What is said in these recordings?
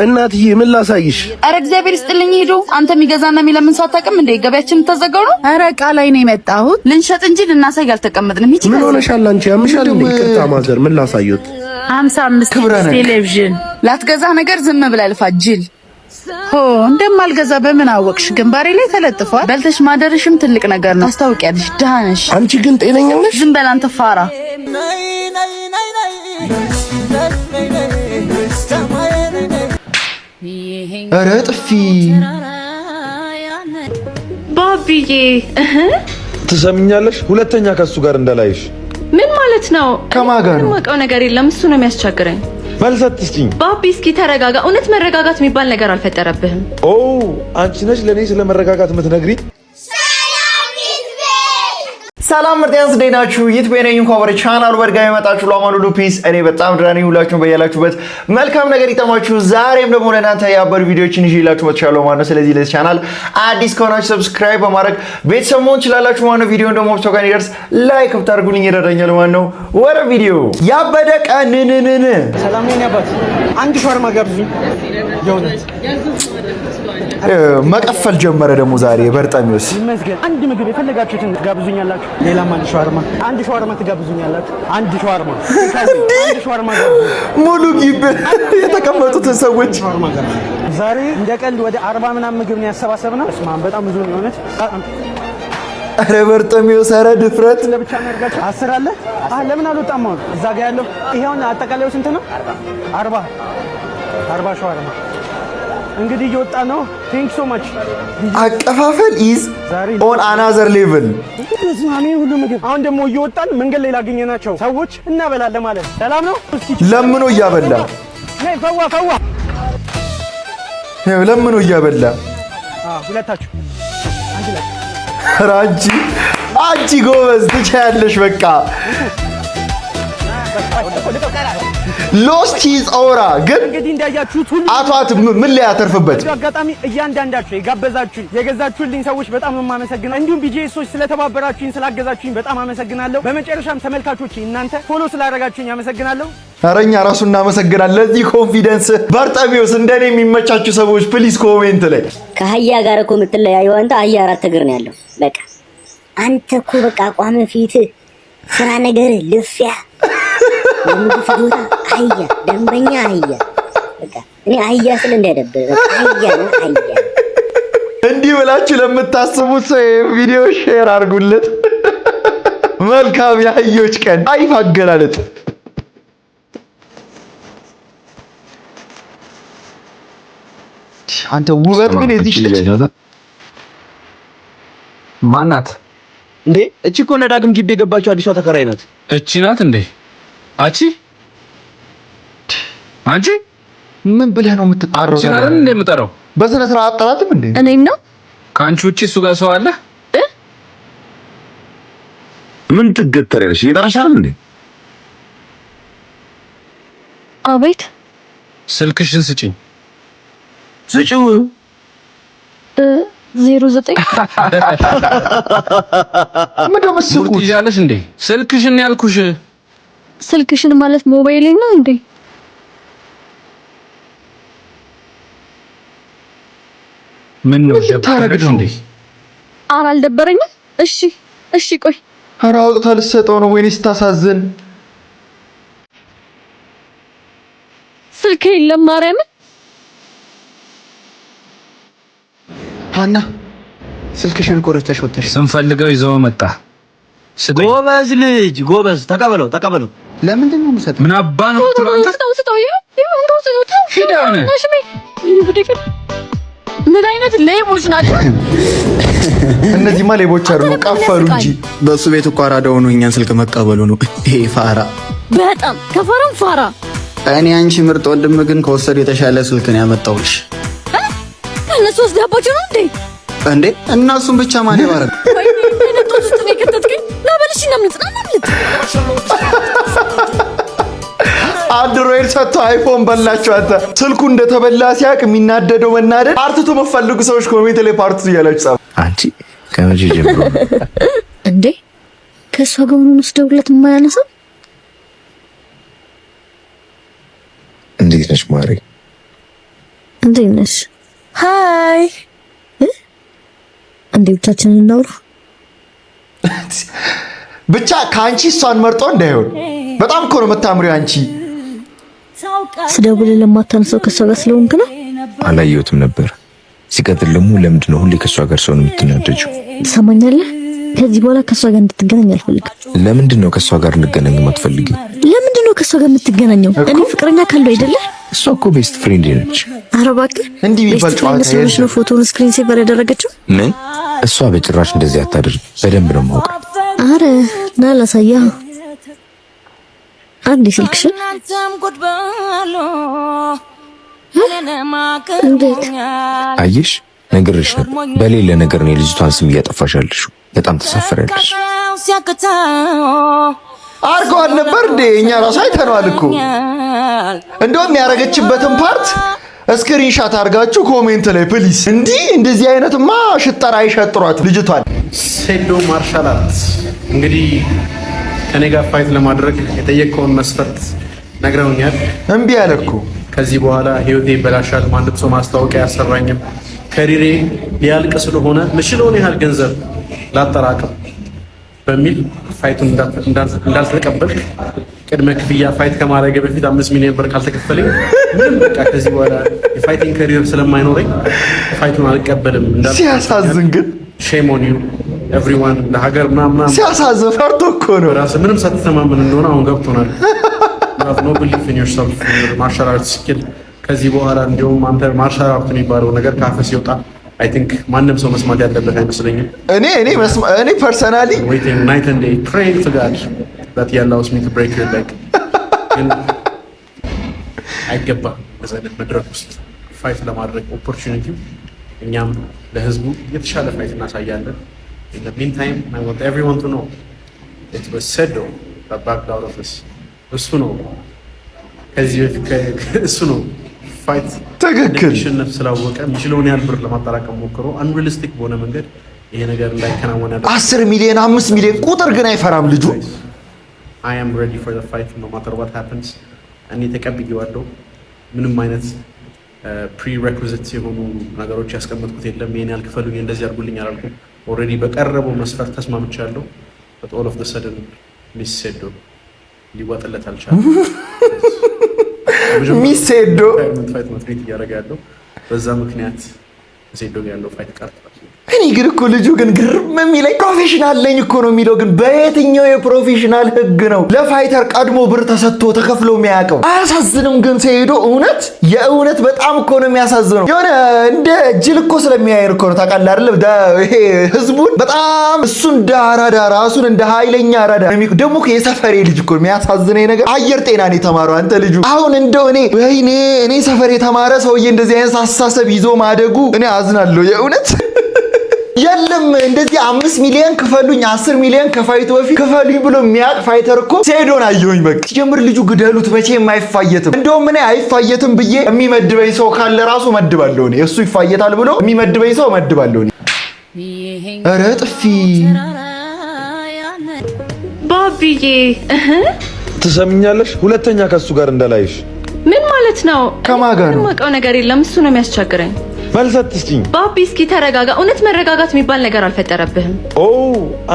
እናትዬ ምን ላሳይሽ? አረ እግዚአብሔር ይስጥልኝ። ሄዶ አንተ የሚገዛና የሚለምን ሰው አታውቅም እንዴ? ገበያችን ተዘጋው ነው። አረ ዕቃ ላይ ነው የመጣሁት። ልንሸጥ እንጂ ልናሳይ አልተቀመጥንም። ይቺ ምን ሆነሻል አንቺ? ያምሻል እንዴ? ይቅርታ ማዘር፣ ምን ላሳዩት? 55 ቴሌቪዥን ላትገዛ ነገር ዝም ብላ ልፋ ጅል። እንደማልገዛ በምን አወቅሽ? ግንባሬ ላይ ተለጥፏል። በልተሽ ማደርሽም ትልቅ ነገር ነው። ታስታውቂያለሽ። ደህና ነሽ? አንቺ ግን ጤነኛ ነሽ? ዝም በል አንተ ፋራ። ኧረ ጥፊ ባቢዬ ትሰምኛለሽ? ሁለተኛ ከሱ ጋር እንዳላይሽ። ምን ማለት ነው? ከማን ጋር ነው? የማውቀው ነገር የለም። እሱ ነው የሚያስቸግረኝ። መልሰት እስኪኝ ባቢ፣ እስኪ ተረጋጋ። እውነት መረጋጋት የሚባል ነገር አልፈጠረብህም? ኦ አንቺ ነሽ ለኔ ስለ መረጋጋት የምትነግሪኝ? ሰላም ምርጥያንስ ደናችሁ ይትበየኝ እንኳን ወደ ቻናሉ በድጋሚ መጣችሁ። ለማኑ ሉፒስ እኔ በጣም ድራኒ ሁላችሁም በያላችሁበት መልካም ነገር ይጠማችሁ። ዛሬም ደግሞ ለእናንተ ያበሩ ቪዲዮዎችን ይዤላችሁ መጥቻለሁ ማለት ነው። ስለዚህ ለዚህ ቻናል አዲስ ከሆናችሁ ሰብስክራይብ በማድረግ ቤተሰብ መሆን ትችላላችሁ ማለት ነው። ቪዲዮውን ደግሞ ብቻ ይደርስ ላይክ ብታደርጉልኝ ይረዳኛል ማለት ነው። ወደ ቪዲዮ ያበደ ቀንንንን ሰላም ነኝ አባት። አንድ ሻወርማ ጋብዙኝ። የእውነት መቀፈል ጀመረ ደግሞ ዛሬ በርጣሚውስ ይመስገን። አንድ ምግብ የፈለጋችሁትን ጋብዙኛላችሁ። ሌላም አንድ ሻወርማ ትጋብዙኛላችሁ። አንድ ሻወርማ ሙሉ ግቢ የተቀመጡትን ሰዎች ዛሬ እንደ ቀልድ ወደ 40 ምናምን ምግብ ነው ያሰባሰብነው። እስማን በጣም ብዙ ነው የሆነች። አረ በርጣሚውስ አረ ድፍረት ለብቻ እናርጋችሁ። 10 አለ። ለምን አልወጣም? አሁን እዛ ጋር ያለው ይሄውን አጠቃላዩ ስንት ነው? 40 ሻወርማ እንግዲህ እየወጣ ነው። ቴንክ ሶ ማች። አቀፋፈል ኢዝ ኦን አናዘር ሌቭል። ሁሉ ምግብ አሁን ደግሞ እየወጣን መንገድ ላይ ላገኘናቸው ሰዎች እናበላለን ማለት ነው። ሰላም ነው። ለምኖ እያበላ ነይ ፈዋ ለምኖ እያበላ ሁለታችሁ አንድ ላይ አንቺ ጎበዝ ትቻያለሽ። በቃ ሎስት ሂዝ ኦራ ግን እንግዲህ እንዳያችሁት ሁሉ አቷት ምን ላይ ያተርፍበት አጋጣሚ እያንዳንዳችሁ የጋበዛችሁኝ የገዛችሁልኝ ሰዎች በጣም ነው የማመሰግነው። እንዲሁም ቢጄሶች ስለተባበራችሁኝ ስላገዛችሁኝ በጣም አመሰግናለሁ። በመጨረሻም ተመልካቾች እናንተ ፎሎ ስላደረጋችሁኝ አመሰግናለሁ። አረኛ ራሱ እናመሰግናለን። ለዚህ ኮንፊደንስ በርጣሚውስ እንደኔ የሚመቻችሁ ሰዎች ፕሊዝ ኮሜንት ላይ ከአህያ ጋር እኮ የምትለያየው አንተ አህያ 4 እግር ነው ያለው። በቃ አንተ እኮ በቃ አቋም ፊት ስራ ነገር ልፍያ የምግብ ፍጆታ አህያ ደንበኛ አህያ። በቃ እኔ አህያ ስለ እንዳይደብር በቃ አህያ እንዲህ ብላችሁ ለምታስቡት ሰው ቪዲዮ ሼር አድርጉለት። መልካም የአህዮች ቀን። አይፍ አገላለጥ አንተ ውበት ግን እዚህ ልጅ ማናት እንዴ? እቺ እኮ ዳግም ግቢ የገባችው አዲሷ ተከራይ ናት። እቺ ናት እንዴ? አንቺ ምን ብለህ ነው የምትጣራው? ሲራን እንደ የምጠራው በስነ ስርዓት አጠራጥም እንዴ? እኔን ነው? ካንቺ ውጪ እሱ ጋር ሰው አለ? ምን ትገተሪያለሽ? ይጠራሻል እንዴ? አቤት። ስልክሽን ስጪኝ። ስጪው 09 ምንድነው መስኩት ይያለሽ እንዴ? ስልክሽን ያልኩሽ። ስልክሽን ማለት ሞባይል ነው እንዴ? ምን ነው ደብተረሽ እንዴ? ኧረ አልደበረኝም። እሺ ቆይ። ኧረ አውጥታ ልትሰጠው ነው ወይኔ ስታሳዝን። ስልክ የለም ማርያምን። ሃና ስልክሽን ቆርጠሽ ወጥተሽ ስንፈልገው ይዘው መጣ። ጎበዝ ልጅ ጎበዝ። ተቀበለው። ለምንድን ነው የምሰጠው? ምን አባ ነው ትላለህ? ስጠው ምን አይነት ሌቦች ናቸው እነዚህማ? ሌቦች አይደሉም ቀፈሉ እንጂ። በሱ ቤት እኮ አራዳ ሆኖ እኛን ስልክ መቀበሉ ነው። ይሄ ፋራ በጣም ከፋራም ፋራ። እኔ አንቺ ምርጥ ወንድም ግን ከወሰዱ የተሻለ ስልክ ነው ያመጣውልሽ። እነሱ ወስደባቸው ነው እንዴ? እነሱን ብቻ ማን ያባረክ? አንድሮይድ ሰጥቶ አይፎን በላቸው። አንተ ስልኩ እንደተበላ ሲያቅ የሚናደደው መናደድ አርትቶ መፈልጉ ሰዎች ኮሜንት ላይ ፓርቱ እያላችሁ ጻፉ። አንቺ ከመቼ ጀምሮ እንዴ ከሷ ጋር ሆኖ ስደውለት የማያነሳው? እንዴት ነሽ ማሪ? እንዴት ነሽ? ሃይ እንዴ ብቻችንን እናውራ። ብቻ ከአንቺ እሷን መርጦ እንዳይሆን። በጣም እኮ ነው የምታምሪው አንቺ። ስደውል ለማታነሳው ከሷ ጋር ስለሆንክ ነው? አላየሁትም ነበር። ሲቀጥል ደግሞ ለምንድን ነው ሁሌ ከሷ ጋር ሰው ነው የምትናደጂው? ትሰማኛለህ? ከዚህ በኋላ ከሷ ጋር እንድትገናኝ አልፈልግም። ለምንድን ነው ከሷ ጋር እንገናኝ የማትፈልጊው? ለምንድን ነው ከሷ ጋር የምትገናኘው? እኔ ፍቅረኛ ካለው አይደለ? እሷ እኮ ቤስት ፍሬንድ ነች። ኧረ እባክህ እንዲህ ቢባል ጨዋታ ነው ፎቶውን ስክሪን ሴቨር ያደረገችው? ምን? እሷ በጭራሽ እንደዚህ አታደርግ። በደንብ ነው የማውቃት። አረ ና ላሳያ። አንዴ ስልክሽን እንዴት አየሽ? ነገርሽ ነው። በሌለ ነገር ነው ልጅቷን ስም እያጠፋሻለሽ። በጣም ተሳፈረልሽ። አርገዋል ነበር እንዴ? እኛ ራሱ አይተነዋል እኮ። እንደውም ያረገችበትን ፓርት ስክሪንሻት አድርጋችሁ ኮሜንት ላይ ፕሊስ። እንደዚህ አይነትማ ሽጠራ አይሸጥሯት ልጅቷን። ሴዶ ማርሻል አርት እንግዲህ ከኔ ጋር ፋይት ለማድረግ የጠየቀውን መስፈርት ነግረውኛል። እምቢ አለኩ። ከዚህ በኋላ ህይወቴ ይበላሻል፣ ማንም ሰው ማስታወቂያ ያሰራኝም፣ ከሪሬ ሊያልቅ ስለሆነ ምችለውን ያህል ገንዘብ ላጠራቅም በሚል ፋይቱን እንዳልተቀበልክ ቅድመ ክፍያ ፋይት ከማድረግ በፊት 5 ሚሊዮን ብር ካልተከፈለኝ ምንም በቃ ከዚህ በኋላ የፋይቲንግ ካሪየር ስለማይኖረኝ ፋይቱን አልቀበልም። ሲያሳዝን ግን ሼም ኦን ዩ ኤቭሪዋን ለሀገር ምናምን ሲያሳዝን ፈርቶ እኮ ነው ራስ ምንም ሳትተማመን እንደሆነ አሁን ገብቶናል። ኖ ቢሊፍ ኢን ዮርሰልፍ ማርሻል አርት ስኪል። ከዚህ በኋላ እንዲሁም አንተ ማርሻል አርት የሚባለው ነገር ካፈስ ይወጣ አይ ቲንክ ማንም ሰው መስማት ያለበት አይመስለኝም። እኔ ፐርሰናሊ ዌቲንግ ናይት ኤንድ ዴይ ፕሬይንግ ቱ ጋድ that he allows me to break your leg ግን አይገባም በዛ አይነት መድረክ ውስጥ ፋይት ለማድረግ ኦፖርቹኒቲው እኛም ለህዝቡ የተሻለ ፋይት እናሳያለን። in the meantime I want everyone to know it was Sedo that backed out of this እሱ ነው ከዚህ እሱ ነው ፋይት ትክክል ሽነፍ ስላወቀ የሚችለውን ያህል ብር ለማጠራቀም ሞክሮ አንሪሊስቲክ በሆነ መንገድ ይሄ ነገር እንዳይከናወን ያለ 10 ሚሊዮን 5 ሚሊዮን ቁጥር ግን አይፈራም ልጁ። I am ready for the fight no matter what happens እኔ ተቀብዬዋለሁ። ምንም አይነት ፕሪሬኩዚት የሆኑ ነገሮች ያስቀመጥኩት የለም። ይሄን ያልክፈሉኝ እንደዚህ አድርጉልኝ አላልኩም። ኦልሬዲ በቀረበው መስፈርት ተስማምቻለሁ። but all of the sudden ሚስ ሴዶ ሊዋጥለት አልቻለም። ሚስ ሴዶ ፋይት ማትሪት እያደረገ ያለው በዛ ምክንያት ሴዶ ጋር ያለው ፋይት ቀርቷል። እኔ ግን እኮ ልጁ ግን ግርም የሚለኝ ፕሮፌሽናል ነኝ እኮ ነው የሚለው። ግን በየትኛው የፕሮፌሽናል ህግ ነው ለፋይተር ቀድሞ ብር ተሰጥቶ ተከፍሎ የሚያውቀው? አያሳዝንም? ግን ሲሄዱ የእውነት በጣም እኮ ነው የሚያሳዝነው። የሆነ እንደ ጅል እኮ ስለሚያየን እኮ ነው ታውቃለህ አይደል? ይሄ ህዝቡን በጣም እሱ እንደ አራዳ ራሱን እንደ ኃይለኛ አራዳ ደግሞ የሰፈሬ ልጅ እኮ የሚያሳዝነኝ ነገር አየር ጤና ነው የተማረው አንተ ልጁ። አሁን እንደው እኔ ሰፈር የተማረ ሰውዬ እንደዚህ አይነት አስተሳሰብ ይዞ ማደጉ እኔ አዝናለሁ የእውነት። የለም እንደዚህ 5 ሚሊዮን ክፈሉኝ 10 ሚሊዮን ከፋይቱ በፊት ክፈሉኝ ብሎ የሚያቅ ፋይተር እኮ ሴዶን አየሁኝ። በቃ ሲጀምር ልጁ ግደሉት መቼም አይፋየትም። እንደውም እኔ አይፋየትም ብዬ የሚመድበኝ ሰው ካለ ራሱ መድባለሁ። እኔ እሱ ይፋየታል ብሎ የሚመድበኝ ሰው መድባለሁ። ኧረ ጥፊ ባቢዬ ትሰምኛለሽ? ሁለተኛ ከሱ ጋር እንዳላይሽ። ምን ማለት ነው? ከማን ጋር ነው? የማውቀው ነገር የለም። እሱ ነው የሚያስቸግረኝ። መልሰት እስኪኝ ባቢ፣ እስኪ ተረጋጋ። እውነት መረጋጋት የሚባል ነገር አልፈጠረብህም? ኦ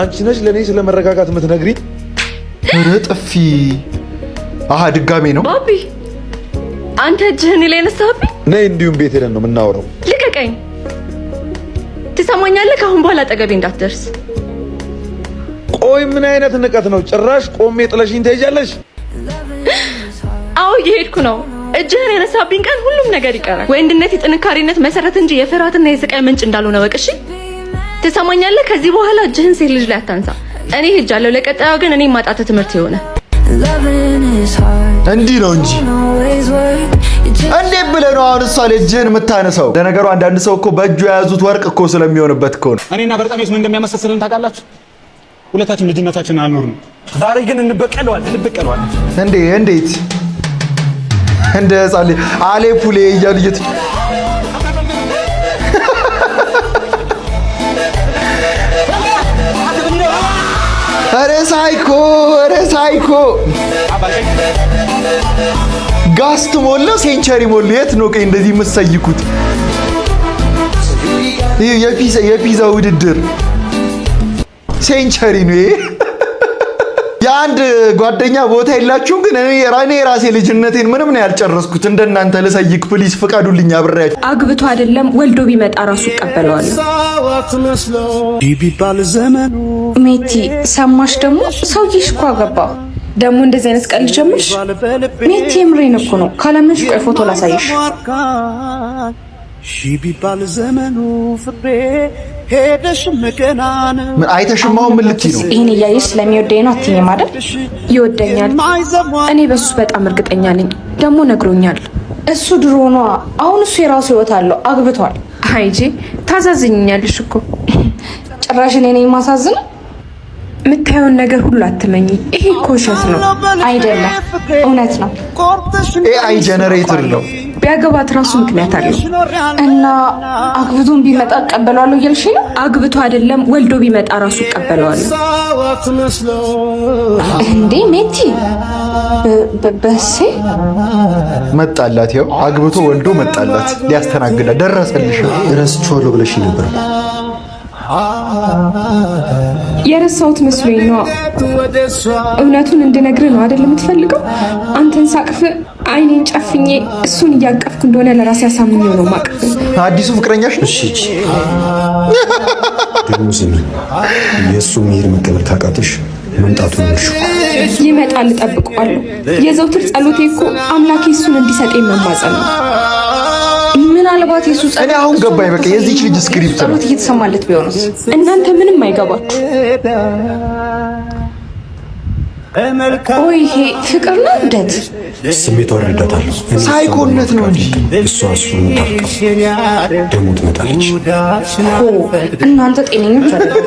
አንቺ ነሽ ለኔ ስለ መረጋጋት የምትነግሪኝ? ኧረ ጥፊ ድጋሜ ነው ባቢ። አንተ እጅህን ላይ ነሳህብኝ። ነይ እንዲሁም ቤት ሄደን ነው የምናወራው። ልቀቀኝ። ትሰማኛለህ? ከአሁን በኋላ አጠገቤ እንዳትደርስ። ቆይ ምን አይነት ንቀት ነው? ጭራሽ ቆሜ ጥለሽኝ ትሄጃለሽ? አዎ እየሄድኩ ነው። እጅህን የነሳብኝ ቀን ሁሉም ነገር ይቀራል። ወንድነት የጥንካሬነት መሰረት እንጂ የፍርሃትና የስቃይ ምንጭ እንዳልሆነ ወቅ። እሺ ትሰማኛለህ? ከዚህ በኋላ እጅህን ሴት ልጅ ላይ አታንሳ። እኔ ሄጃለሁ። ለቀጣዩ ግን እኔ ማጣት ትምህርት የሆነ እንዲህ ነው እንጂ እንዴት ብለህ ነው አሁን እሷ ላይ እጅህን የምታነሳው? ለነገሩ አንዳንድ ሰው እኮ በእጁ የያዙት ወርቅ እኮ ስለሚሆንበት እኮ ነው። እኔና በርጣሜስ ምን እንደሚያመሳስልን ታውቃላችሁ? ሁለታችን ልጅነታችንን አልኖርንም። ዛሬ ግን እንበቀለዋለን። እንዴት እንደ ጻሌ አሌ ፑሌ እያሉ ኧረ ሳይኮ ጋስት ሞላ ሴንቸሪ ሞላ። የት ነው ቀይ እንደዚህ የምትሰይኩት? ይሄ የፒዛ ውድድር ሴንቸሪ ነው ይሄ። የአንድ ጓደኛ ቦታ የላችሁም? ግን እኔ ራሴ ልጅነቴን ምንም ነው ያልጨረስኩት። እንደናንተ ልሰይክ ፕሊስ ፍቃዱልኝ። አብሬያችሁ አግብቶ አይደለም ወልዶ ቢመጣ ራሱ ይቀበለዋል። ሜቲ ሰማሽ? ደግሞ ሰውዬሽ እኮ አገባ። ደግሞ እንደዚህ አይነት ቀልድ ጀምርሽ? ሜቲ የምሬን እኮ ነው። ካላመንሽ ቆይ ፎቶ ላሳይሽ። ቢባል ዘመኑ ፍሬ ሄደሽ መገናን ምን አይተሽማው? ምን ልትይ ነው? ይሄን እያየሽ ስለሚወደኝ ነው አትይኝም አይደል? ይወደኛል። እኔ በሱ በጣም እርግጠኛ ነኝ። ደግሞ ነግሮኛል። እሱ ድሮ ነው። አሁን እሱ የራሱ ህይወት አለው፣ አግብቷል። አይጂ ታዛዝኛለሽ እኮ ጭራሽ እኔ ነኝ ማሳዝነው። የምታየውን ነገር ሁሉ አትመኝ። ይሄ እኮ ውሸት ነው። አይደለም፣ እውነት ነው። ኤአይ ጀነሬተር ነው። ቢያገባት ራሱ ምክንያት አለው እና አግብቶን ቢመጣ እቀበለዋለሁ እያልሽ ነው? አግብቶ አይደለም ወልዶ ቢመጣ ራሱ እቀበለዋለሁ። እንዴ ሜቲ በሴ መጣላት። ያው አግብቶ ወልዶ መጣላት። ሊያስተናግዳ ደረሰልሽ። ረስቼዋለሁ ብለሽ ነበር። የረሳሁት መስሎኝ ነው። እውነቱን እንድነግርህ ነው አይደል የምትፈልገው? አንተን ሳቅፍ አይኔን ጨፍኜ እሱን እያቀፍኩ እንደሆነ ለራሴ አሳምኜው ነው ማቅፍ። አዲሱ ፍቅረኛሽ ነው? እሺ ደግሞ ዝም የእሱ መሄድ መቀበል ካቃተሽ መምጣቱን ነው። ይመጣል፣ እጠብቀዋለሁ። የዘውትር ጸሎቴ እኮ አምላኬ እሱን እንዲሰጠኝ መማጸን ነው። ምናልባት የሱ ጸሎት እኔ አሁን ገባኝ። በቃ የዚህች ልጅ ስክሪፕት ነው እየተሰማለት ቢሆንስ? እናንተ ምንም አይገባችሁ። ይሄ ፍቅር ነው እብደት? ስሜቷ ረዳታለሁ። ሳይኮነት ነው እንጂ እሷ እሱን ደግሞ ትመጣለች። እናንተ ጤነኞች አይደለም።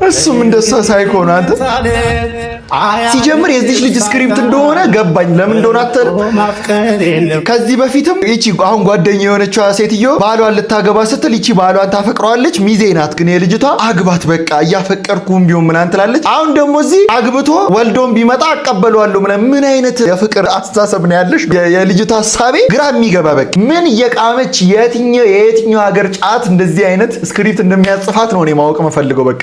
እሱም እንደሷ ሳይኮ ነው። አንተ ሲጀምር የዚህች ልጅ ስክሪፕት እንደሆነ ገባኝ። ለምን እንደሆነ ከዚህ በፊትም ይቺ አሁን ጓደኛ የሆነችዋ ሴትዮ ባሏን ልታገባ ስትል ይቺ ባሏን ታፈቅረዋለች። ሚዜ ናት ግን የልጅቷ አግባት በቃ እያፈቀርኩም ቢሆን ምናምን ትላለች። አሁን ደግሞ እዚህ አግብቶ ወልዶም ቢመጣ አቀበለዋለሁ። ምን አይነት የፍቅር አስተሳሰብ ነው ያለሽ? የልጅቷ ሐሳቤ ግራ የሚገባ በቃ ምን እየቃመች የየትኛው ሀገር ጫት እንደዚህ አይነት ስክሪፕት እንደሚያጽፋት ነው እኔ ማወቅ የምፈልገው። በቃ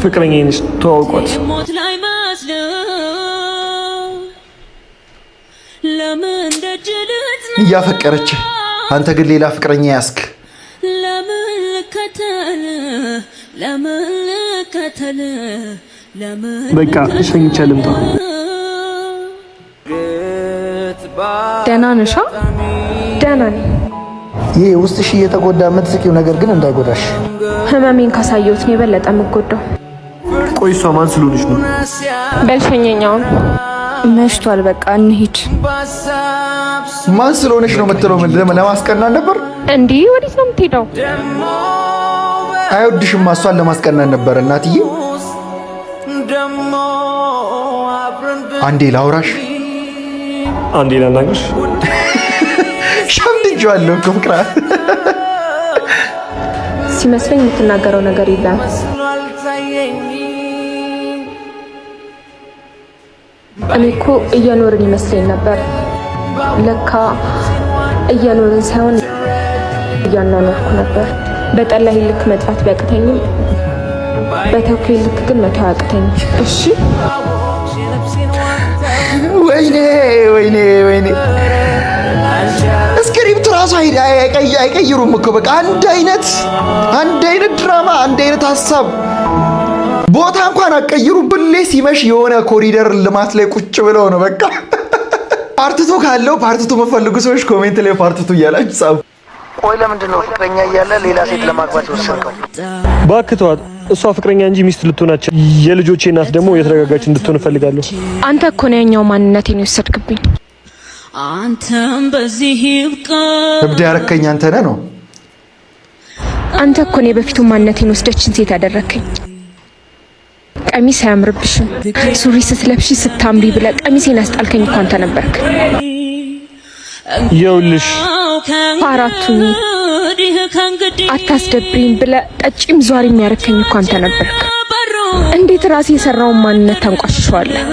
ፍቅረኛዬ ነች፣ ተዋውቋት። እያፈቀረች አንተ ግን ሌላ ፍቅረኛ ያስክ። በቃ ሸኝቼ ልምጣ። ደህና ነሽ? ደህና ነኝ። ይሄ ውስጥሽ እየተጎዳ የምትስቂው ነገር ግን እንዳይጎዳሽ። ህመሜን ካሳየሁት ነው የበለጠ የምጎዳው። ቆይ እሷ ማን ስለሆነች ነው? በልሸኘኛውን መሽቷል። በቃ እንሂድ። ማን ስለሆነች ነው የምትለው? ምን ለማስቀናት ነበር? እንዲህ ወዴት ነው የምትሄደው? አይወድሽማ። እሷን ለማስቀናት ነበር እናትዬ። አንዴ ላውራሽ፣ አንዴ ላናግርሽ። ሸምድጄዋለሁ እኮ ፍቅራ ሲመስለኝ የምትናገረው ነገር የለም። እኔ እኮ እየኖርን ይመስለኝ ነበር። ለካ እየኖርን ሳይሆን እያናኖርኩ ነበር። በጠላህ ልክ መጥፋት ቢያቅተኝም በተውከኝ ልክ ግን መተው አያቅተኝም። እሺ ወይኔ ስክሪፕት ራሱ አይቀይሩም እኮ በቃ አንድ አይነት ድራማ፣ አንድ አይነት ሀሳብ። ቦታ እንኳን አቀይሩ ብሌ ሲመሽ የሆነ ኮሪደር ልማት ላይ ቁጭ ብለው ነው በቃ። ፓርትቱ ካለው ፓርትቱ መፈልጉ ሰዎች ኮሜንት ላይ ፓርትቱ እያላችሁ ጻፉ። ቆይ ለምንድን ነው ፍቅረኛ እያለ ሌላ ሴት ለማግባት የወሰንከው? እባክህ ተዋት። እሷ ፍቅረኛ እንጂ ሚስት ልትሆናቸው። የልጆቼ እናት ደግሞ የተረጋጋች እንድትሆን እፈልጋለሁ። አንተ እኮ ነው የኛው ማንነቴን የወሰድክብኝ። አንተም በዚህ ይብቃ። እብድ ያረከኝ አንተ ነህ ነው። አንተ እኮ ነው በፊቱ ማንነቴን ወስደችን ሴት ያደረከኝ። ቀሚስ አያምርብሽም፣ ሱሪ ስትለብሺ ስታምሪ ብለህ ቀሚሴን አስጣልከኝ እኮ አንተ ነበርክ። ይኸውልሽ አራቱን አታስደብሪኝ ብለህ ጠጪም ዟሪ የሚያረከኝ እኮ አንተ ነበርክ። እንዴት ራሴ የሰራውን ማንነት ታንቋሽሻለህ?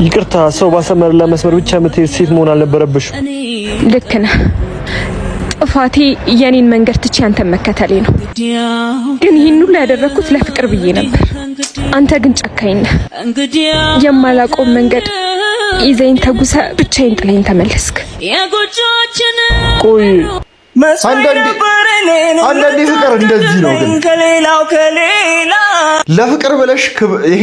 ይቅርታ፣ ሰው ባሰመረላ መስመር ብቻ የምትሄድ ሴት መሆን አልነበረብሽ። ልክ ነህ። ጥፋቴ የኔን መንገድ ትቼ አንተን መከተሌ ነው። ግን ይህን ሁሉ ያደረኩት ለፍቅር ብዬ ነበር። አንተ ግን ጨካኝ ነህ። የማላውቀውን መንገድ ይዘኝ ተጉሰ ብቻዬን ጥለኝ ተመለስክ። ቆይ አንዳንዴ ፍቅር እንደዚህ ነው። ግን ለፍቅር ብለሽ ይሄ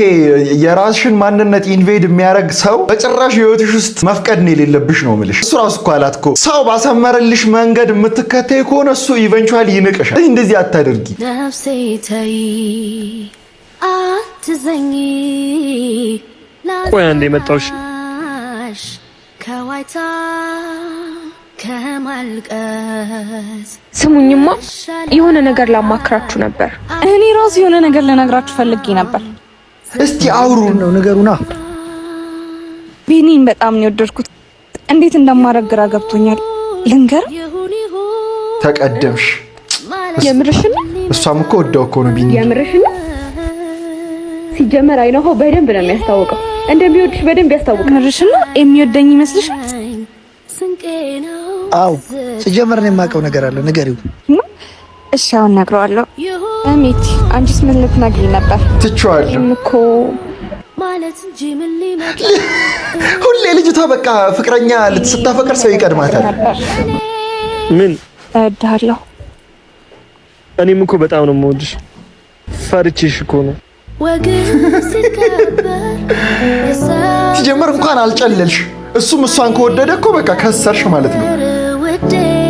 የራስሽን ማንነት ኢንቬድ የሚያደርግ ሰው በጭራሽ ህይወትሽ ውስጥ መፍቀድ ነው የሌለብሽ ነው የምልሽ። እሱ ራሱ እኮ አላት እኮ ሰው ባሰመረልሽ መንገድ የምትከተይ ከሆነ እሱ ኢቨንቹዋሊ ይንቅሻል። እንደዚህ አታደርጊ። ነፍሴ ተይ አትዘኝ። ቆይ አንዴ መጣሁሽ። ከዋይታ ከማልቀስ ስሙኝማ፣ የሆነ ነገር ላማክራችሁ ነበር። እኔ ራሱ የሆነ ነገር ልነግራችሁ ፈልጌ ነበር። እስቲ አውሩ ነው ነገሩና። ቢኒን በጣም ነው የወደድኩት። እንዴት እንደማረግ ግራ ገብቶኛል። ልንገር። ተቀደምሽ። የምርሽን? እሷም እኮ ወደው እኮ ነው ቢኒ። የምርሽን? ሲጀመር አይነው በደንብ ነው የሚያስታውቀው። እንደሚወድሽ በደንብ ያስታውቃል። ምርሽን? የሚወደኝ ይመስልሽ? አው ሲጀመር ነው የማውቀው ነገር አለ። ንገሪው። እሺ አሁን ነግረዋለሁ። እሜት አንቺስ ምን ልትነግሪኝ ነበር? ትቼዋለሁ እኮ ማለት እንጂ ምን ሊመጣ ሁሌ ልጅቷ በቃ ፍቅረኛ ልትስታፈቅር ሰው ይቀድማታል። ምን እወድሃለሁ። እኔም እኮ በጣም ነው የምወድሽ። ፈርቼሽ እኮ ነው። ሲጀመር እንኳን አልጨለልሽ። እሱም እሷን ከወደደ እኮ በቃ ከሰርሽ ማለት ነው።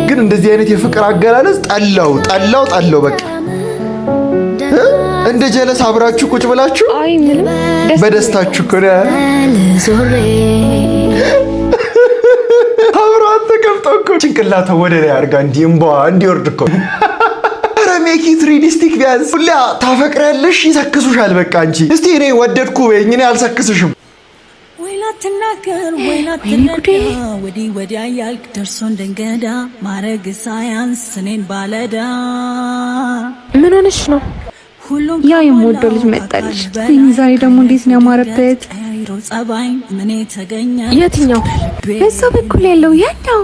ግን እንደዚህ አይነት የፍቅር አገላለጽ ጠላው በቃ እንደ ጀለስ አብራችሁ ቁጭ ብላችሁ አይ ምንም በደስታችሁ እኮ ነው አብራችሁ ተቀምጠው እኮ ጭንቅላቷ ወደ ላይ አድርጋ እንዲወርድ እኮ ኧረ ሜክ ኢት ሪሊስቲክ ቢያንስ። ሁላ ታፈቅሪያለሽ ይሰክሱሻል። በቃ አንቺ እስቲ እኔ ወደድኩ በይኝ፣ እኔ አልሰክስሽም። ወይናትናገር ወዲህ ወዲያ ያልክ ደርሶ እንደንገዳ ማረግ ሳያንስ እኔን ባለዳ። ምን ሆነሽ ነው? ያ የምወደው ልጅ መጣልሽ። ዛሬ ደግሞ እንዴት ነው ያማረበት! ጸባይ ምን ተገኘ? የትኛው? በዛ በኩል ያለው ያኛው።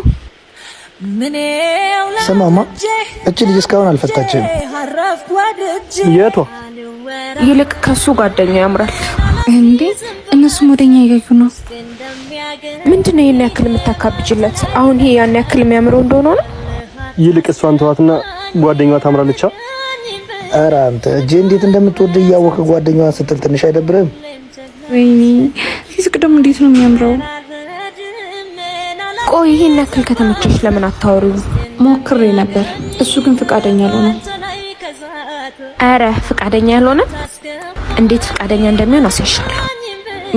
ስማማ፣ እቺ ልጅ እስካሁን አልፈታችም። የቷ? ይልቅ ከሱ ጓደኛው ያምራል እንዴ? እነሱም ወደኛ እያዩ ነው። ምንድነው ይሄን ያክል የምታካብጅለት? አሁን ይሄ ያን ያክል የሚያምረው እንደሆነ ነው። ይልቅ እሷን ተዋትና ጓደኛዋ ታምራለች። ኧረ አንተ እጄ እንዴት እንደምትወድ እያወቀ ጓደኛዋ ስትል ትንሽ አይደብርም? ወይኔ ሲስቅ ደግሞ እንዴት ነው የሚያምረው! ቆይ ይሄን ያክል ከተመቸሽ ለምን አታወሪው? ሞክሬ ነበር፣ እሱ ግን ፍቃደኛ አልሆነም። አረ ፍቃደኛ ያልሆነ እንዴት ፍቃደኛ እንደሚሆን አሳይሻለሁ።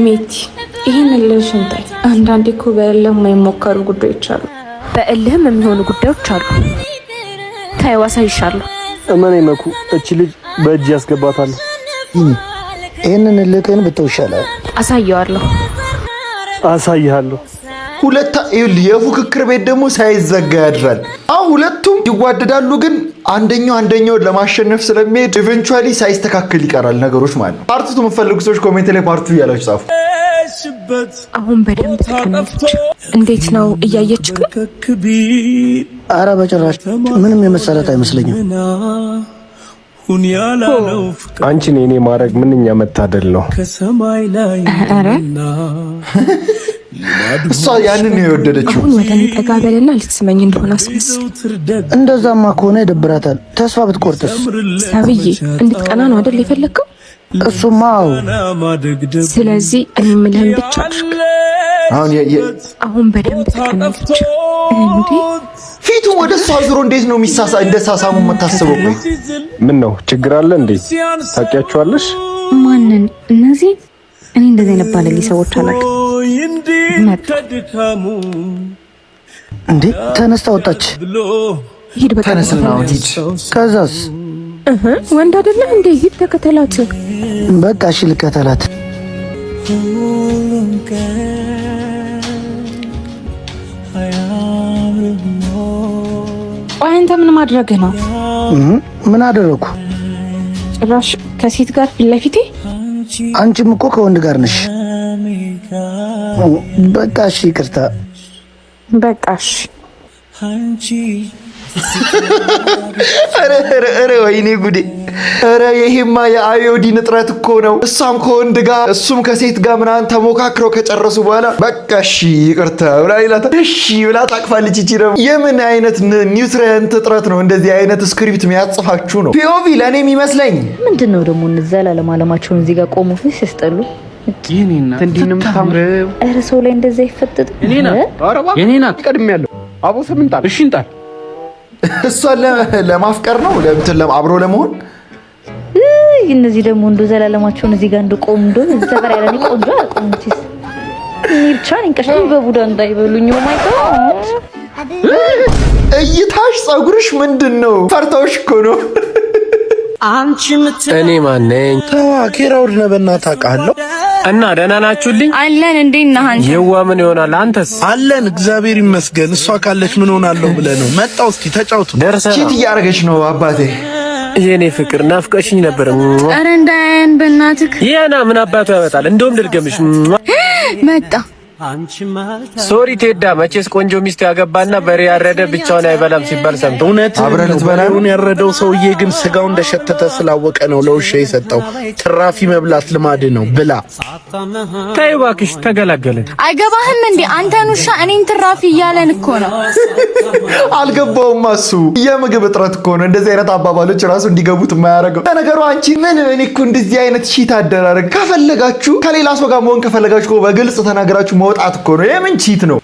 ሜቲ ይሄን ልልሽን ታይ። አንዳንዴ እኮ በእልህ የማይሞከሩ ጉዳዮች አሉ። በእልህም የሚሆኑ ጉዳዮች አሉ። ታይው አሳይሻለሁ። እመኔ መኩ፣ እቺ ልጅ በእጅ ያስገባታል። ይሄንን ልክህን ብተው ይሻላል። አሳየዋለሁ። አሳይሃለሁ። የፉክክር ቤት ደግሞ ሳይዘጋ ያድራል። አሁን ሁለቱም ይዋደዳሉ፣ ግን አንደኛውን ለማሸነፍ ስለሚሄድ ኢቨንቹዋሊ ሳይስተካከል ይቀራል ነገሮች ማለት ነው። ፓርቱ የምትፈልጉ ሰዎች ኮሜንት ላይ ፓርቱ እያላችሁ ጻፉ። አሁን በደንብ ተቀመጥች። እንዴት ነው እያየች? ኧረ በጭራሽ ምንም የመሰረት አይመስለኝም። አንቺ እኔ ማድረግ ምንኛ መታደል ነው። ኧረ እሷ ያንን ነው የወደደችው። አሁን ወደ እኔ ጠጋ በልና ልትስመኝ እንደሆነ አስመስል። እንደዛማ ከሆነ ይደብራታል። ተስፋ ብትቆርጥስ? ሰብዬ እንድትቀና ነው አይደል የፈለግከው? እሱማ ስለዚህ እኔ የምልህን ብቻ አድርግ። አሁን በደንብ ተቀመጥች። እንዴ ፊቱ ወደ እሷ ዙሮ እንዴት ነው እንደሳሳሙ የምታስበው? ምን ነው ችግር አለ እንዴ? ታውቂያቸዋለሽ? ማንን? እነዚህ እኔ እንደዚህ አይነት ባለሊ ሰዎች አላውቅም። እንዴ ተነስታ ወጣች። ሂድ በቃ ተነስና ሂድ። ከዛስ? ወንድ አይደለ እንዴ? ሂድ ተከተላት። በቃ እሺ ልከተላት። ሁሉም ቀን ቆይ አንተ ምን ማድረግ ነው? ምን አደረኩ? ጭራሽ ከሴት ጋር ፊት ለፊቴ? አንቺም እኮ ከወንድ ጋር ነሽ። በቃ እሺ ይቅርታ። በቃ እሺ። ኧረ ወይኔ ጉዴ! ኧረ ይሄማ የአዮዲን እጥረት እኮ ነው። እሷም ከወንድ ጋር እሱም ከሴት ጋር ምናምን ተሞካክረው ከጨረሱ በኋላ በቃ እሺ ይቅርታ ብላ ይላታል። እሺ ብላ ታቅፋለች። እቺ ደግሞ የምን አይነት ኒውትሪየንት እጥረት ነው እንደዚህ አይነት ስክሪፕት የሚያጽፋችሁ ነው? ፒኦቪ ለእኔ የሚመስለኝ ምንድነው ደግሞ እንዘላለም አለማቸውን እዚህ ጋር ቆሙ ሲያስጠሉ። የኔና እንዲንም ታምረው ኧረ ሰው ላይ እንደዛ ይፈጥጥ። የኔና ቀድሜያለሁ። አቦ ስምንጣል እሺ እንጣል እሷን ለማፍቀር ነው ለምትን አብሮ ለመሆን። እነዚህ ደግሞ እንዶ ዘላለማቸውን እዚህ ጋር እንደቆሙ እንደሆነ እዛ ጋር ያለኔ ቆንጆ አቆምቲስ ሚርቻን እንቀሽኝ በቡዳ እንዳይበሉኝ። ኦ ማይ ጋድ! እይታሽ ጸጉርሽ ምንድነው? ፈርታውሽ እኮ ነው። እኔ ማን ነኝ? ተዋ ኬራውድ ነበና ታውቃለሁ። እና ደህና ናችሁልኝ? አለን። እንዴት ነህ አንተ? የዋ ምን ይሆናል? አንተስ? አለን እግዚአብሔር ይመስገን። እሷ ካለች ምን ሆናለሁ ብለህ ነው? መጣው እስኪ ተጫውቱ። ቺት እያደረገች ነው አባቴ። የኔ ፍቅር ናፍቀሽኝ ነበር። ኧረ እንዳያን በእናትህ። የና ምን አባቱ ያመጣል? እንደውም ልድገምሽ። መጣ። ሶሪ ቴዳ፣ መቼስ ቆንጆ ሚስት ያገባና በሬ ያረደ ብቻውን አይበላም ሲባል ሰምቶ እውነት አብረን ትበላውን ያረደው ሰውዬ ግን ስጋው እንደሸተተ ስላወቀ ነው ለውሻ የሰጠው። ትራፊ መብላት ልማድ ነው ብላ። ተይ እባክሽ ተገላገለን። አይገባህም እንዴ አንተን ውሻ እኔን ትራፊ እያለን እኮ ነው። አልገባውም እሱ የምግብ እጥረት እኮ ነው እንደዚህ አይነት አባባሎች ራሱ እንዲገቡት የማያደርገው። ለነገሩ አንቺ ምን እኔ እኮ እንደዚህ አይነት ቺት አደራረግ ከፈለጋችሁ ከሌላ ሰው ጋር መሆን ከፈለጋችሁ በግልጽ ተናግራችሁ መውጣት እኮ ነው። የምን ቺት ነው?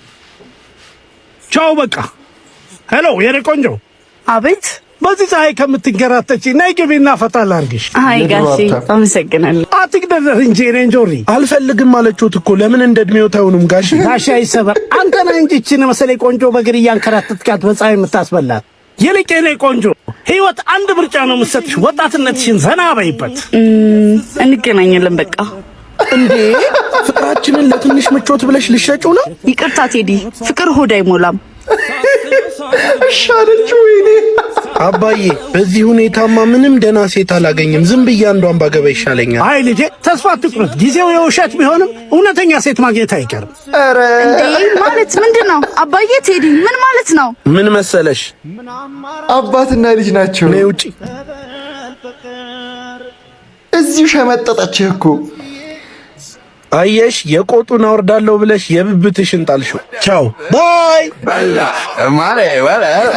ቻው በቃ። ሄሎ የኔ ቆንጆ። አቤት። በዚህ ፀሐይ ከምትንከራተቺ ነይ ግቢና ፈታ ላድርግሽ። አይ ጋሼ አመሰግናለሁ። አትቅደደር እንጂ እኔ እንጆሪ አልፈልግም አለችሁት እኮ ለምን እንደድሜው ታውኑም ጋሽ ጋሻ ይሰበር። አንተ ነህ እንጂ እቺን መሰለኝ ቆንጆ በግር እያንከራተትካት በፀሐይ የምታስበላት። ይልቅ የኔ ቆንጆ ህይወት አንድ ምርጫ ነው የምትሰጥሽ። ወጣትነትሽን ዘና በይበት። እንገናኛለን በቃ። እንዴ ፍቅራችንን ለትንሽ ምቾት ብለሽ ልሸጩ ነው? ይቅርታ ቴዲ፣ ፍቅር ሆድ አይሞላም። እሻለች ወይኔ አባዬ፣ በዚህ ሁኔታማ ምንም ደህና ሴት አላገኝም። ዝም ብዬ አንዷን ባገባ ይሻለኛል። አይ ልጄ ተስፋ አትቁረጥ። ጊዜው የውሸት ቢሆንም እውነተኛ ሴት ማግኘት አይቀርም። ኧረ እንዴ ማለት ምንድነው አባዬ? ቴዲ ምን ማለት ነው? ምን መሰለሽ አባትና ልጅ ናቸው። ነይ ውጪ። እዚሁ ሸመጠጠችህ እኮ። አየሽ የቆጡን አወርዳለሁ ብለሽ የብብትሽን ጣልሽው። ቻው ባይ።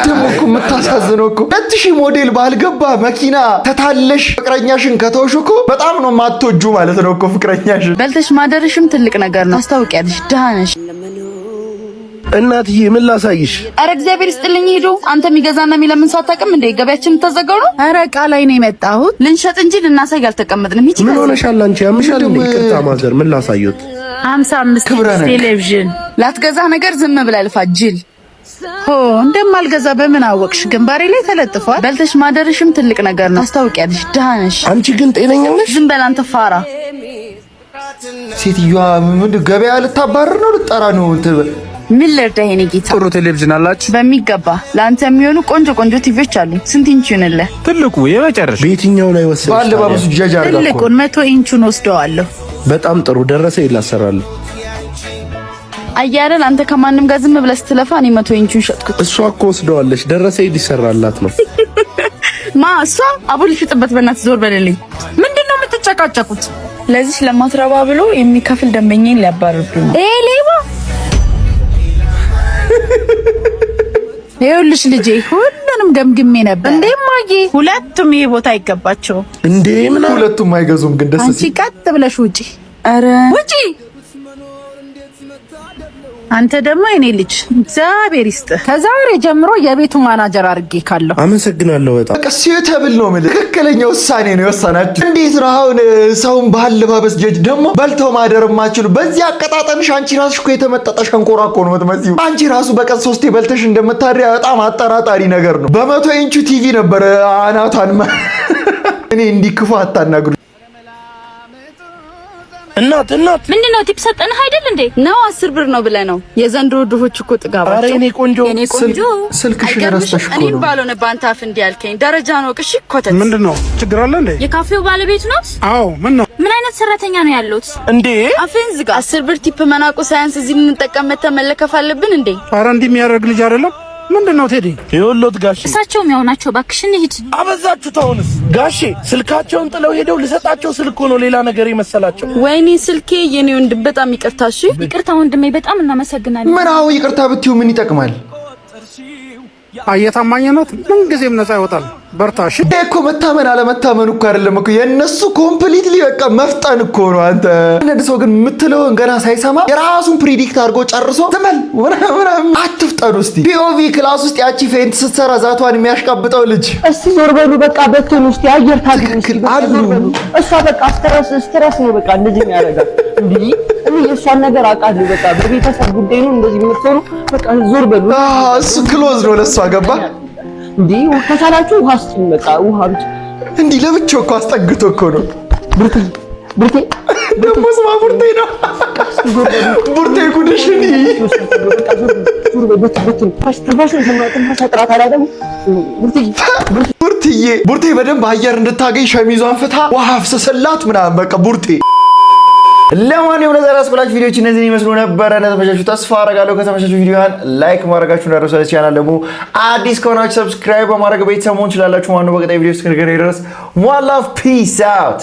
ደግሞ እኮ የምታሳዝነው እኮ 2000 ሞዴል ባልገባ መኪና ተታለሽ ፍቅረኛሽን ከተውሽ እኮ በጣም ነው የማትወጁ ማለት ነው እኮ ፍቅረኛሽን። በልተሽ ማደርሽም ትልቅ ነገር ነው። ታስታውቂያለሽ፣ ደሃ ነሽ። እናትዬ ምን ላሳይሽ? አረ እግዚአብሔር ይስጥልኝ። ሄዶ አንተ የሚገዛና የሚለምን ሰው አታውቅም እንዴ? ገበያችን ተዘጋው ነው። አረ ዕቃ ላይ ነው የመጣሁት። ልንሸጥ እንጂ ልናሳይ አልተቀመጥንም። ይቺ ምን ሆነሻል አንቺ? ያምሻል እንዴ? ይቅርታ ማዘር፣ ምን ላሳዩት? 55 ቴሌቪዥን ላትገዛ ነገር ዝም ብላ ልፋ ጅል። ሆ እንደማልገዛ በምን አወቅሽ? ግንባሬ ላይ ተለጥፏል። በልተሽ ማደርሽም ትልቅ ነገር ነው። ታስታውቂያለሽ፣ ደሃ ነሽ። አንቺ ግን ጤነኛ ነሽ? ዝም በል አንተ ፋራ። ሴትዮዋ ምን ገበያ ልታባርር ነው? ልጠራ ነው? ምን ልርዳህ የኔ ጌታ? ጥሩ ቴሌቪዥን አላችሁ? በሚገባ ለአንተ የሚሆኑ ቆንጆ ቆንጆ ቲቪዎች አሉ። ስንት ኢንች ይሆንልህ? ትልቁ የመጨረሻ በየትኛው ላይ ወሰድሽ? ባለባበሱ ጃጃ አርጋ እኮ ትልቁን 100 ኢንቹን ወስደዋለሁ። በጣም ጥሩ ደረሰ ይላሰራል። አያረን አንተ ከማንም ጋር ዝም ብለህ ስትለፋ እኔ 100 ኢንቹን ሸጥኩት። እሷ እኮ ወስደዋለች። ደረሰ ይሰራላት ነው። ማ እሷ አቡል ሽጥበት። በእናትህ ዞር በልልኝ። ምንድነው የምትጨቃጨቁት? ለዚህ ለማትረባ ብሎ የሚከፍል ደንበኛን ሊያባርሩኝ። ሌባ ይኸውልሽ ልጄ ሁሉንም ገምግሜ ነበር። እንዴ ማጌ ሁለቱም ይሄ ቦታ አይገባቸው እንዴ? ምን ሁለቱም አይገዙም ግን ደስ አንቺ ቀጥ ብለሽ ውጪ። አረ ውጪ። አንተ ደግሞ እኔ ልጅ እግዚአብሔር ይስጥህ። ከዛሬ ጀምሮ የቤቱ ማናጀር አድርጌ ካለሁ። አመሰግናለሁ በጣም በቃ ሲተብል ነው ማለት ትክክለኛ ውሳኔ ነው የወሰናችሁ። እንዴት ነው አሁን ሰውን ባለባበስ ጀጅ ደግሞ በልተው ማደር ማችሉ? በዚህ አቀጣጠንሽ አንቺ ራስሽ እኮ የተመጠጠ ሸንኮራ እኮ ነው የምትመስዪው። አንቺ ራሱ በቀን 3 በልተሽ እንደምታድሪ በጣም አጠራጣሪ ነገር ነው። በ100 ኢንቹ ቲቪ ነበር አናቷን እኔ እንዲህ ክፉ አታናግሩ። እናት ምንድነው ቲፕ ሰጠንህ አይደል እንዴ? ነው 10 ብር ነው ብለህ ነው። የዘንድሮ ድሆች እኮ ጥጋባቸው። ኧረ የኔ ቆንጆ ስልክሽን ረስተሽ እኮ ነው። እኔም ባልሆነ ባንተ አፍ እንዲህ ያልከኝ ደረጃ ነው። እሺ ኮተት ምንድነው ችግር አለ እንዴ? የካፌው ባለቤት ነው? አዎ ምን ነው? ምን አይነት ሰራተኛ ነው ያሉት እንዴ? አፍን ዝጋ። 10 ብር ቲፕ መናቁ ሳያንስ እዚህ ልንጠቀም መለከፍ አለብን እንዴ? ኧረ እንዲህ የሚያደርግ ልጅ አይደለም። ምንድነው ቴዲ? ይኸውልዎት ጋሼ እሳቸውም ያው ናቸው። እባክሽን ሂድ። አበዛችሁት። አሁንስ ጋሼ ስልካቸውን ጥለው ሄደው ልሰጣቸው ስልክ ሆኖ ሌላ ነገር ይመሰላቸው። ወይኔ ስልኬ የኔ ወንድም በጣም ይቅርታ። እሺ ይቅርታ ወንድሜ፣ በጣም እናመሰግናለን። ምን አዎ ይቅርታ ብትይው ምን ይጠቅማል? አየታማኝነት ምን ጊዜም ነፃ ይወጣል። በርታሽ። እኮ መታመን አለመታመን እኮ አይደለም እኮ የነሱ ኮምፕሊትሊ በቃ መፍጠን እኮ ነው። አንተ አንድ ሰው ግን የምትለውን ገና ሳይሰማ የራሱን ፕሪዲክት አድርጎ ጨርሶ ትመል ምናምን አትፍጠኑ። እስቲ ፒኦቪ ክላስ ውስጥ ያቺ ፌንት ስትሰራ ዛቷን የሚያሽቃብጠው ልጅ እስቲ ዞር በሉ በቃ በተኑ ውስጥ አየር ታግኝ ትክክል አሉ። እሷ በቃ ስትረስ ነው በቃ እንደዚህ የሚያደርጋት እንዴ? እኔ የእሷን ነገር አውቃለሁ። በቃ በቤተሰብ ጉዳይ ነው እንደዚህ የምትሆኑ። በቃ ዞር በሉ። እሱ ክሎዝ ነው ለሷ ገባ እንዴ? ከቻላችሁ ውሃ ስጡኝ። በቃ ውሃ ብቻ እንዲህ ለብቻው እኮ አስጠግቶ እኮ ነው። ብርቴ ደግሞ ስማ ቡርቴ ነው ቡርቴ ጉድሽኒ ቡርቴ በደንብ አየር እንድታገኝ ሸሚዟን ፍታ ውሃ አፍስስላት ምናምን በቃ ቡርቴ። ለማንኛውም ለዛሬ አስፈላጊ ቪዲዮዎች እነዚህን ይመስሉ ነበር። እንደተመቻችሁ ተስፋ አደርጋለሁ። ከተመቻችሁ ቪዲዮን ላይክ ማድረጋችሁ እንዳትረሱ። ቻናል ደግሞ አዲስ ከሆናችሁ ሰብስክራይብ በማድረግ ቤተሰብ መሆን ትችላላችሁ። ማነው በቀጣይ ቪዲዮ እስክንገናኝ ድረስ ፒስ አውት